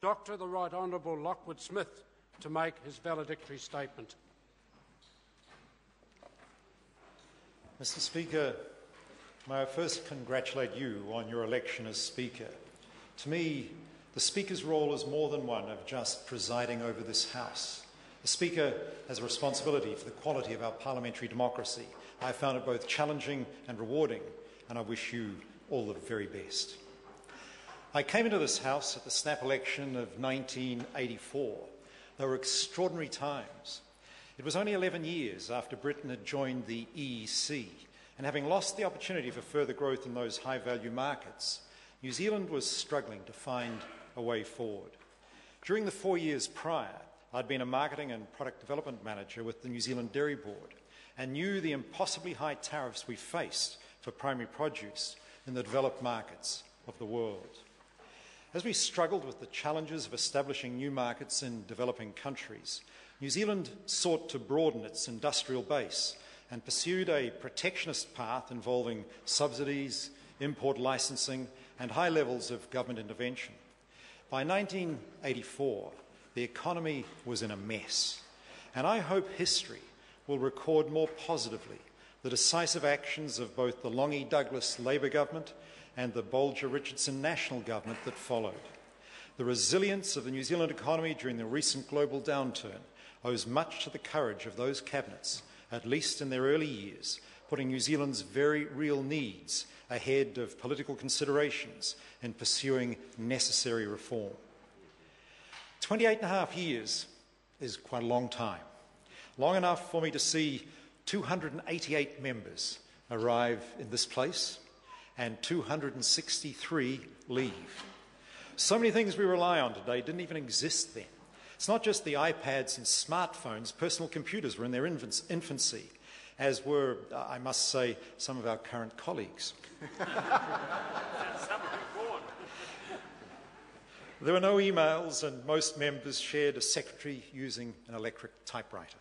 Dr. the Right Honourable Lockwood Smith to make his valedictory statement. Mr. Speaker, may I first congratulate you on your election as Speaker. To me, the Speaker's role is more than one of just presiding over this House. The Speaker has a responsibility for the quality of our parliamentary democracy. I have found it both challenging and rewarding, and I wish you all the very best. I came into this House at the snap election of 1984. They were extraordinary times. It was only 11 years after Britain had joined the EEC, and having lost the opportunity for further growth in those high-value markets, New Zealand was struggling to find a way forward. During the 4 years prior, I'd been a marketing and product development manager with the New Zealand Dairy Board and knew the impossibly high tariffs we faced for primary produce in the developed markets of the world. As we struggled with the challenges of establishing new markets in developing countries, New Zealand sought to broaden its industrial base and pursued a protectionist path involving subsidies, import licensing, and high levels of government intervention. By 1984, the economy was in a mess, and I hope history will record more positively the decisive actions of both the Longy-Douglas Labour government and the Bolger-Richardson National Government that followed. The resilience of the New Zealand economy during the recent global downturn owes much to the courage of those cabinets, at least in their early years, putting New Zealand's very real needs ahead of political considerations in pursuing necessary reform. 28 and a half years is quite a long time, long enough for me to see 288 members arrive in this place and 263 leave. So many things we rely on today didn't even exist then. It's not just the iPads and smartphones. Personal computers were in their infancy, as were, I must say, some of our current colleagues. There were no emails, and most members shared a secretary using an electric typewriter.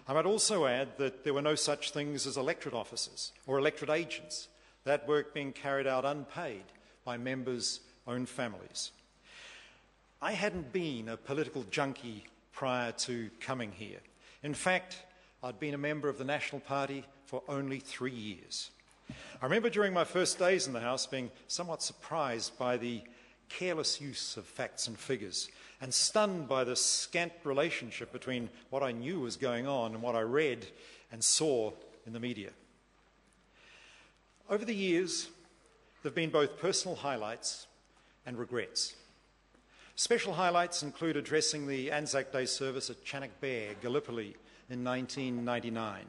I might also add that there were no such things as electorate officers or electorate agents, that work being carried out unpaid by members' own families. I hadn't been a political junkie prior to coming here. In fact, I'd been a member of the National Party for only 3 years. I remember during my first days in the House being somewhat surprised by the careless use of facts and figures and stunned by the scant relationship between what I knew was going on and what I read and saw in the media. Over the years, there have been both personal highlights and regrets. Special highlights include addressing the Anzac Day service at Channock-Bear, Gallipoli in 1999.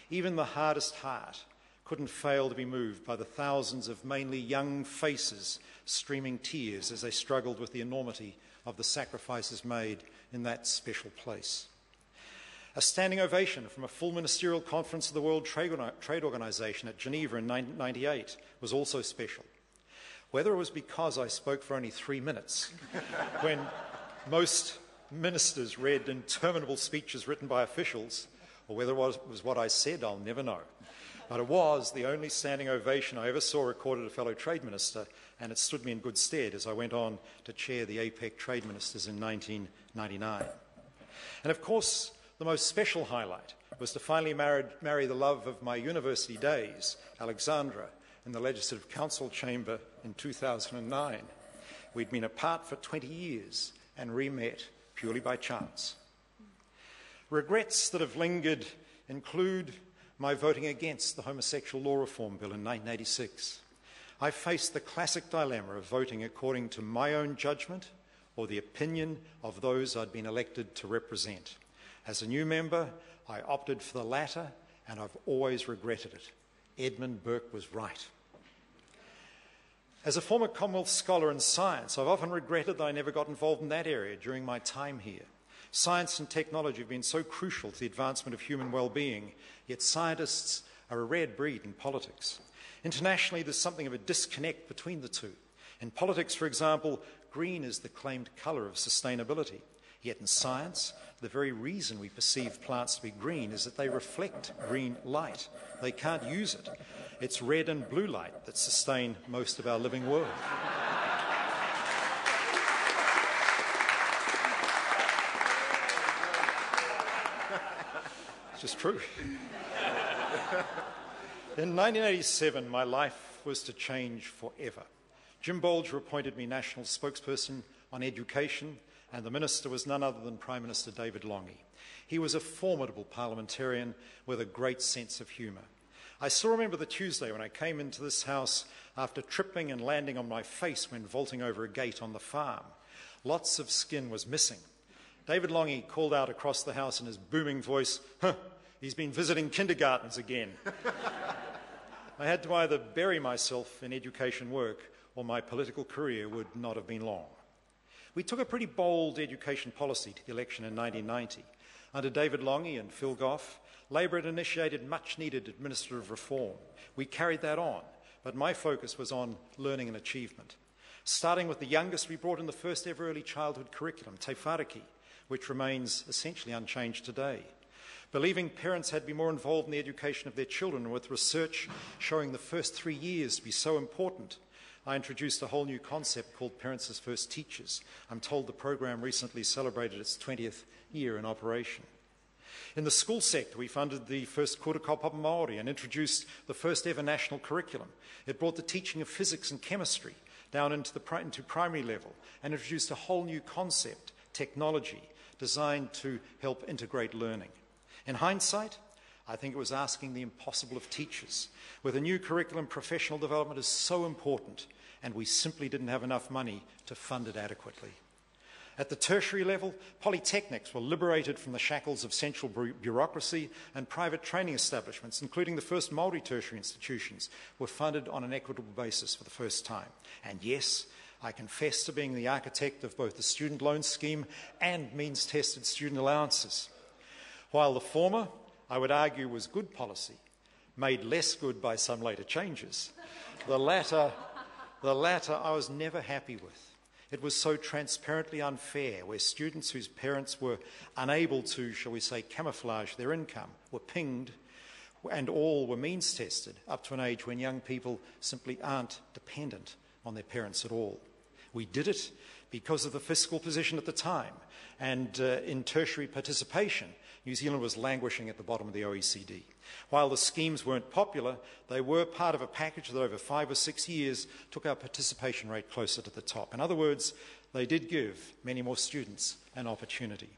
Even the hardest heart couldn't fail to be moved by the thousands of mainly young faces streaming tears as they struggled with the enormity of the sacrifices made in that special place. A standing ovation from a full ministerial conference of the World Trade Organization at Geneva in 1998 was also special. Whether it was because I spoke for only 3 minutes, when most ministers read interminable speeches written by officials, or whether it was what I said, I'll never know. But it was the only standing ovation I ever saw recorded a fellow trade minister, and it stood me in good stead as I went on to chair the APEC trade ministers in 1999. And of course, the most special highlight was to finally marry the love of my university days, Alexandra, in the Legislative Council chamber in 2009. We'd been apart for 20 years and re-met purely by chance. Regrets that have lingered include my voting against the Homosexual Law Reform Bill in 1986. I faced the classic dilemma of voting according to my own judgment or the opinion of those I'd been elected to represent. As a new member, I opted for the latter, and I've always regretted it. Edmund Burke was right. As a former Commonwealth scholar in science, I've often regretted that I never got involved in that area during my time here. Science and technology have been so crucial to the advancement of human well-being, yet scientists are a rare breed in politics. Internationally, there's something of a disconnect between the two. In politics, for example, green is the claimed colour of sustainability. Yet in science, the very reason we perceive plants to be green is that they reflect green light. They can't use it. It's red and blue light that sustain most of our living world. is true. In 1987, my life was to change forever. Jim Bolger appointed me national spokesperson on education, and the minister was none other than Prime Minister David Lange. He was a formidable parliamentarian with a great sense of humour. I still remember the Tuesday when I came into this house after tripping and landing on my face when vaulting over a gate on the farm. Lots of skin was missing. David Lange called out across the house in his booming voice, he's been visiting kindergartens again. I had to either bury myself in education work or my political career would not have been long. We took a pretty bold education policy to the election in 1990. Under David Lange and Phil Goff, Labor had initiated much-needed administrative reform. We carried that on, but my focus was on learning and achievement. Starting with the youngest, we brought in the first ever early childhood curriculum, Te Whāriki, which remains essentially unchanged today. Believing parents had to be more involved in the education of their children, and with research showing the first 3 years to be so important, I introduced a whole new concept called Parents as First Teachers. I'm told the program recently celebrated its 20th year in operation. In the school sector, we funded the first Kura Kaupapa Māori and introduced the first ever national curriculum. It brought the teaching of physics and chemistry down into primary level and introduced a whole new concept, technology, designed to help integrate learning. In hindsight, I think it was asking the impossible of teachers. With a new curriculum, professional development is so important, and we simply didn't have enough money to fund it adequately. At the tertiary level, polytechnics were liberated from the shackles of central bureaucracy, and private training establishments, including the first Māori tertiary institutions, were funded on an equitable basis for the first time. And yes, I confess to being the architect of both the student loan scheme and means-tested student allowances. While the former, I would argue, was good policy, made less good by some later changes, the latter I was never happy with. It was so transparently unfair, where students whose parents were unable to, shall we say, camouflage their income were pinged, and all were means tested up to an age when young people simply aren't dependent on their parents at all. We did it because of the fiscal position at the time, and in tertiary participation, New Zealand was languishing at the bottom of the OECD. While the schemes weren't popular, they were part of a package that over 5 or 6 years took our participation rate closer to the top. In other words, they did give many more students an opportunity.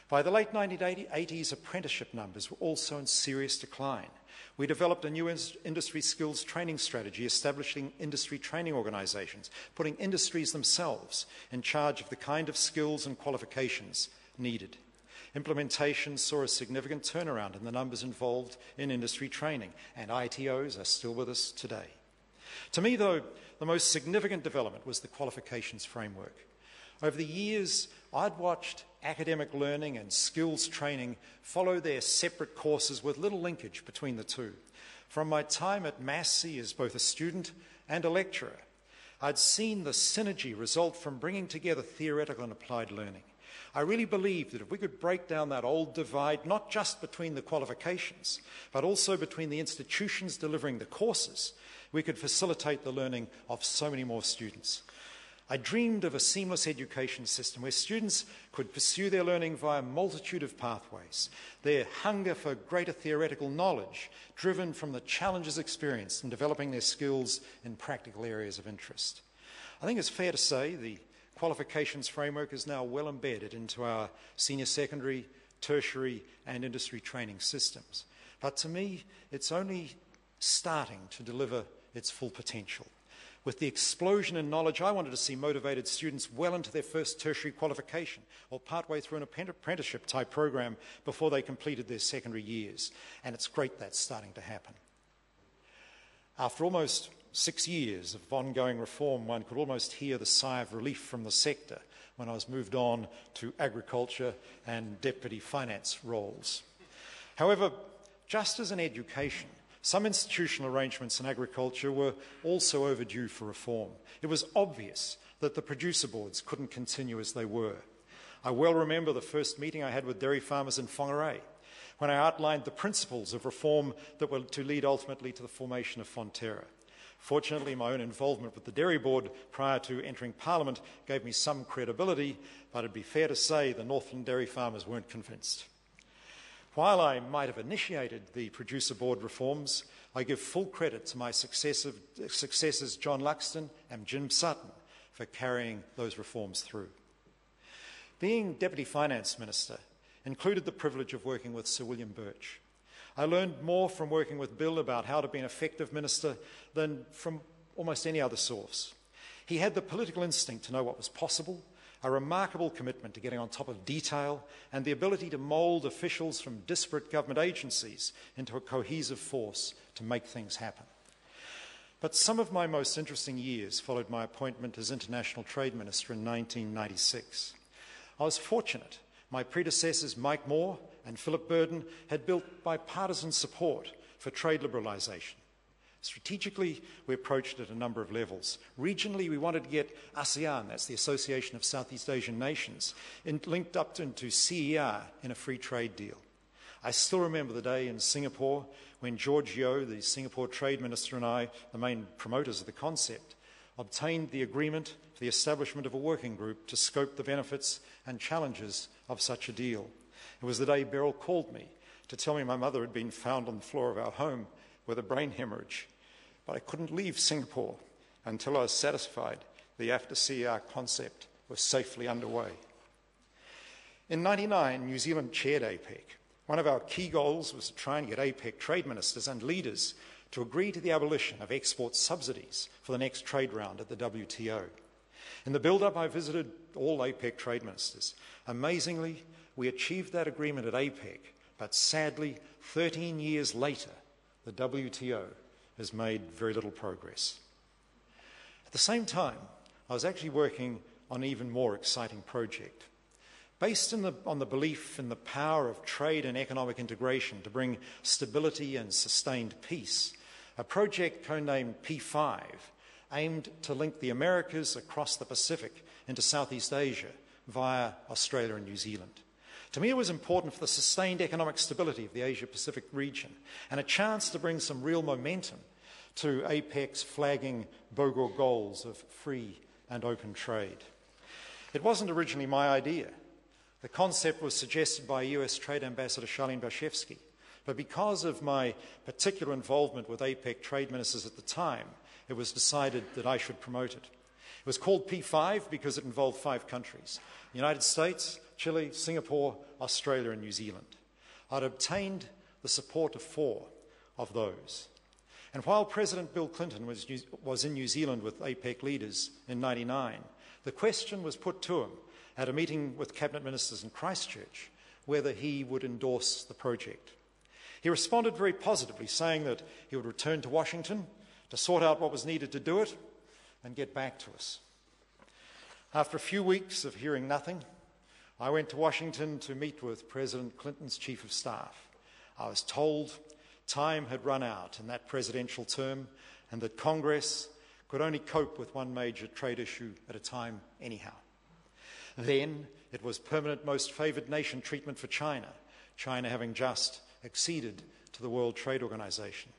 By the late 1980s, apprenticeship numbers were also in serious decline. We developed a new industry skills training strategy, establishing industry training organisations, putting industries themselves in charge of the kind of skills and qualifications needed. Implementation saw a significant turnaround in the numbers involved in industry training, and ITOs are still with us today. To me, though, the most significant development was the qualifications framework. Over the years, I'd watched academic learning and skills training follow their separate courses with little linkage between the two. From my time at Massey as both a student and a lecturer, I'd seen the synergy result from bringing together theoretical and applied learning. I really believed that if we could break down that old divide, not just between the qualifications, but also between the institutions delivering the courses, we could facilitate the learning of so many more students. I dreamed of a seamless education system where students could pursue their learning via a multitude of pathways, their hunger for greater theoretical knowledge driven from the challenges experienced in developing their skills in practical areas of interest. I think it's fair to say the qualifications framework is now well embedded into our senior secondary, tertiary and industry training systems. But to me, it's only starting to deliver its full potential. With the explosion in knowledge, I wanted to see motivated students well into their first tertiary qualification or partway through an apprenticeship type program before they completed their secondary years. And it's great that's starting to happen. After almost 6 years of ongoing reform, one could almost hear the sigh of relief from the sector when I was moved on to agriculture and deputy finance roles. However, just as in education, some institutional arrangements in agriculture were also overdue for reform. It was obvious that the producer boards couldn't continue as they were. I well remember the first meeting I had with dairy farmers in Whangarei, when I outlined the principles of reform that were to lead ultimately to the formation of Fonterra. Fortunately, my own involvement with the Dairy Board prior to entering Parliament gave me some credibility, but it'd be fair to say the Northland dairy farmers weren't convinced. While I might have initiated the producer board reforms, I give full credit to my successors John Luxton and Jim Sutton for carrying those reforms through. Being Deputy Finance Minister included the privilege of working with Sir William Birch. I learned more from working with Bill about how to be an effective minister than from almost any other source. He had the political instinct to know what was possible, a remarkable commitment to getting on top of detail, and the ability to mould officials from disparate government agencies into a cohesive force to make things happen. But some of my most interesting years followed my appointment as International Trade Minister in 1996. I was fortunate. My predecessors, Mike Moore and Philip Burden, had built bipartisan support for trade liberalisation. Strategically, we approached it at a number of levels. Regionally, we wanted to get ASEAN, that's the Association of Southeast Asian Nations, linked up into CER in a free trade deal. I still remember the day in Singapore when George Yeo, the Singapore Trade Minister, and I, the main promoters of the concept, obtained the agreement for the establishment of a working group to scope the benefits and challenges of such a deal. It was the day Beryl called me to tell me my mother had been found on the floor of our home with a brain hemorrhage. But I couldn't leave Singapore until I was satisfied the after-CER concept was safely underway. In 1999, New Zealand chaired APEC. One of our key goals was to try and get APEC trade ministers and leaders to agree to the abolition of export subsidies for the next trade round at the WTO. In the build-up, I visited all APEC trade ministers. Amazingly, we achieved that agreement at APEC, but sadly, 13 years later, the WTO has made very little progress. At the same time, I was actually working on an even more exciting project. Based on the belief in the power of trade and economic integration to bring stability and sustained peace, a project codenamed P5 aimed to link the Americas across the Pacific into Southeast Asia via Australia and New Zealand. To me, it was important for the sustained economic stability of the Asia-Pacific region and a chance to bring some real momentum to APEC's flagging Bogor goals of free and open trade. It wasn't originally my idea. The concept was suggested by US Trade Ambassador Charlene Barshevsky, but because of my particular involvement with APEC trade ministers at the time, it was decided that I should promote it. It was called P5 because it involved 5 countries: the United States, Chile, Singapore, Australia and New Zealand. I'd obtained the support of 4 of those. And while President Bill Clinton was in New Zealand with APEC leaders in 1999, the question was put to him at a meeting with cabinet ministers in Christchurch whether he would endorse the project. He responded very positively, saying that he would return to Washington to sort out what was needed to do it and get back to us. After a few weeks of hearing nothing, I went to Washington to meet with President Clinton's chief of staff. I was told time had run out in that presidential term and that Congress could only cope with one major trade issue at a time anyhow. Then it was permanent most favoured nation treatment for China, China having just acceded to the World Trade Organization.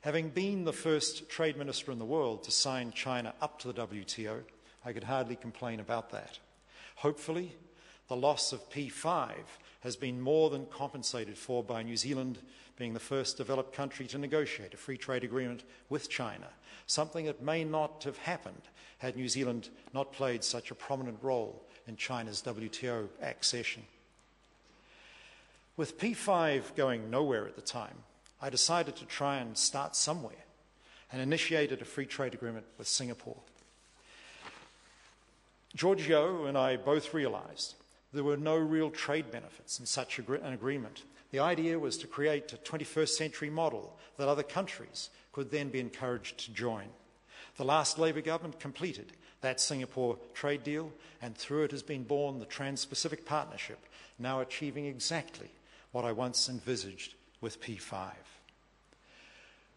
Having been the first trade minister in the world to sign China up to the WTO, I could hardly complain about that. Hopefully, the loss of P5 has been more than compensated for by New Zealand being the first developed country to negotiate a free trade agreement with China, something that may not have happened had New Zealand not played such a prominent role in China's WTO accession. With P5 going nowhere at the time, I decided to try and start somewhere and initiated a free trade agreement with Singapore. George Yeo and I both realised there were no real trade benefits in such an agreement. The idea was to create a 21st century model that other countries could then be encouraged to join. The last Labour government completed that Singapore trade deal, and through it has been born the Trans-Pacific Partnership, now achieving exactly what I once envisaged with P5.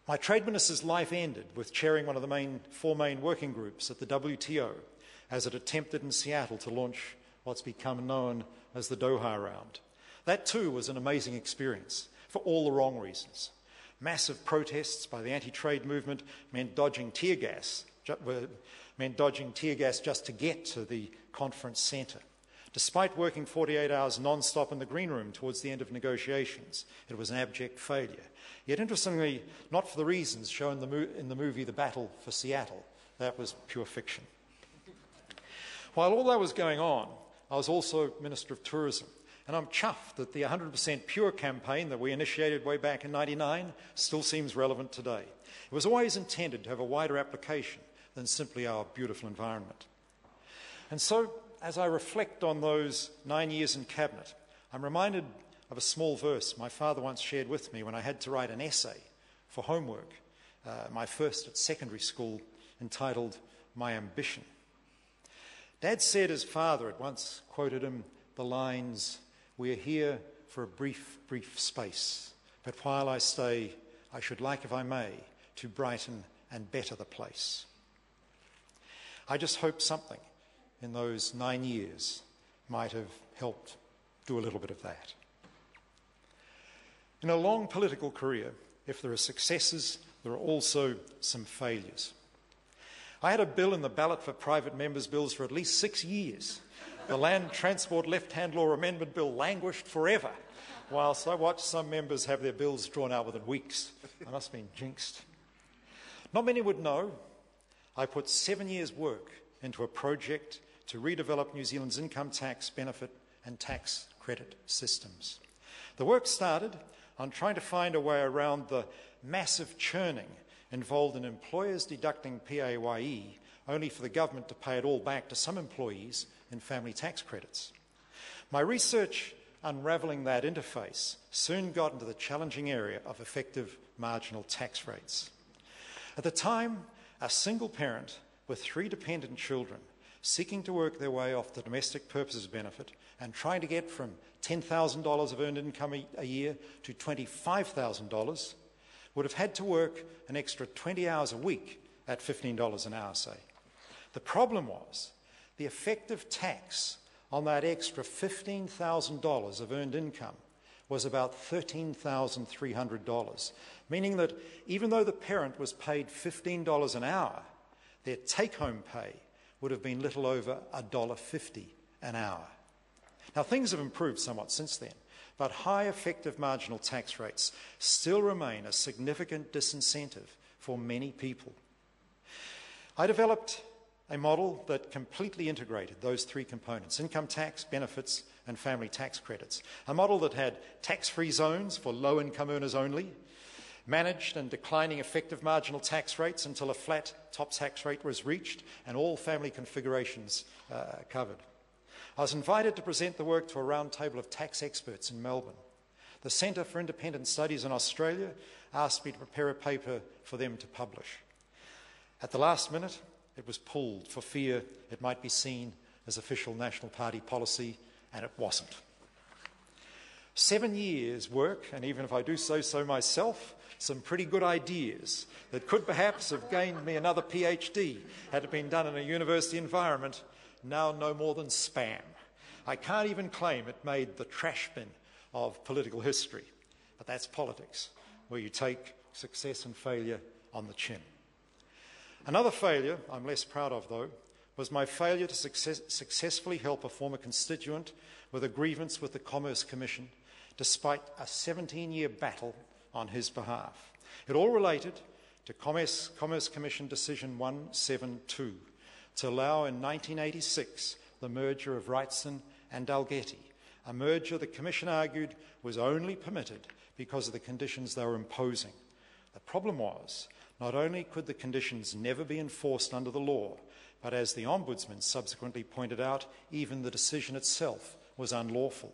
My trade minister's life ended with chairing one of the 4 main working groups at the WTO as it attempted in Seattle to launch what's become known as the Doha Round. That too was an amazing experience for all the wrong reasons. Massive protests by the anti-trade movement meant dodging tear gas just to get to the conference centre. Despite working 48 hours non-stop in the green room towards the end of negotiations, it was an abject failure. Yet interestingly, not for the reasons shown in the movie The Battle for Seattle. That was pure fiction. While all that was going on, I was also Minister of Tourism, and I'm chuffed that the 100% Pure campaign that we initiated way back in '99 still seems relevant today. It was always intended to have a wider application than simply our beautiful environment. And so, as I reflect on those 9 years in Cabinet, I'm reminded of a small verse my father once shared with me when I had to write an essay for homework, my first at secondary school, entitled My Ambition. Dad said his father had once quoted him the lines, "We're here for a brief, brief space, but while I stay, I should like, if I may, to brighten and better the place." I just hope something in those 9 years might have helped do a little bit of that. In a long political career, if there are successes, there are also some failures. I had a bill in the ballot for private members' bills for at least 6 years. The Land Transport Left-Hand Law Amendment Bill languished forever, whilst I watched some members have their bills drawn out within weeks. I must have been jinxed. Not many would know I put 7 years' work into a project to redevelop New Zealand's income tax benefit and tax credit systems. The work started on trying to find a way around the massive churning involved in employers deducting PAYE only for the government to pay it all back to some employees in family tax credits. My research unravelling that interface soon got into the challenging area of effective marginal tax rates. At the time, a single parent with 3 dependent children seeking to work their way off the domestic purposes benefit and trying to get from $10,000 of earned income a year to $25,000 would have had to work an extra 20 hours a week at $15 an hour, say. The problem was the effective tax on that extra $15,000 of earned income was about $13,300, meaning that even though the parent was paid $15 an hour, their take-home pay would have been little over $1.50 an hour. Now, things have improved somewhat since then, but high effective marginal tax rates still remain a significant disincentive for many people. I developed a model that completely integrated those 3 components: income tax, benefits, and family tax credits. A model that had tax-free zones for low-income earners only, managed and declining effective marginal tax rates until a flat top tax rate was reached and all family configurations covered. I was invited to present the work to a round table of tax experts in Melbourne. The Centre for Independent Studies in Australia asked me to prepare a paper for them to publish. At the last minute, it was pulled for fear it might be seen as official National Party policy, and it wasn't. 7 years' work, and even if I do say so myself, some pretty good ideas that could perhaps have gained me another PhD had it been done in a university environment, now no more than spam. I can't even claim it made the trash bin of political history, but that's politics, where you take success and failure on the chin. Another failure I'm less proud of, though, was my failure to successfully help a former constituent with a grievance with the Commerce Commission, despite a 17-year battle on his behalf. It all related to Commerce Commission Decision 172 to allow in 1986 the merger of Wrightson and Dalgety, a merger the Commission argued was only permitted because of the conditions they were imposing. The problem was, not only could the conditions never be enforced under the law, but as the Ombudsman subsequently pointed out, even the decision itself was unlawful.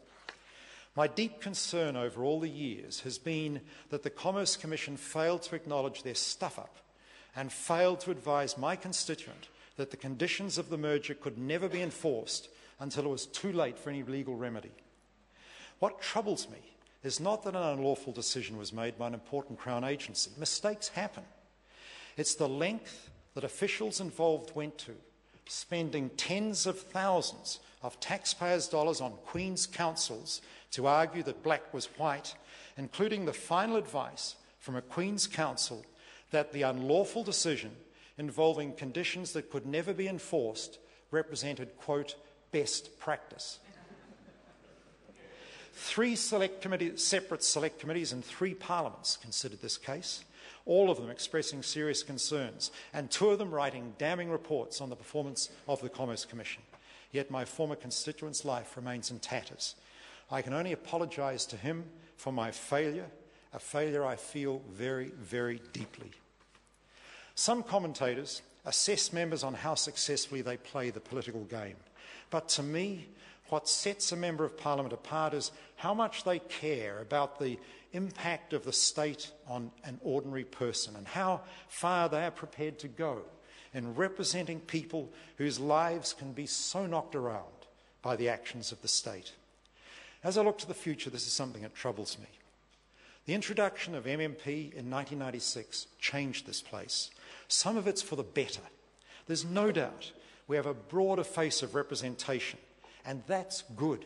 My deep concern over all the years has been that the Commerce Commission failed to acknowledge their stuff-up and failed to advise my constituent that the conditions of the merger could never be enforced until it was too late for any legal remedy. What troubles me is not that an unlawful decision was made by an important Crown agency. Mistakes happen. It's the length that officials involved went to, spending tens of thousands of taxpayers' dollars on Queen's counsels to argue that black was white, including the final advice from a Queen's counsel that the unlawful decision involving conditions that could never be enforced represented, quote, best practice. 3 separate select committees and 3 parliaments considered this case, all of them expressing serious concerns, and 2 of them writing damning reports on the performance of the Commerce Commission. Yet my former constituent's life remains in tatters. I can only apologise to him for my failure, a failure I feel very, very deeply. Some commentators assess members on how successfully they play the political game. But to me, what sets a Member of Parliament apart is how much they care about the impact of the state on an ordinary person and how far they are prepared to go in representing people whose lives can be so knocked around by the actions of the state. As I look to the future, this is something that troubles me. The introduction of MMP in 1996 changed this place. Some of it's for the better. There's no doubt we have a broader face of representation, and that's good.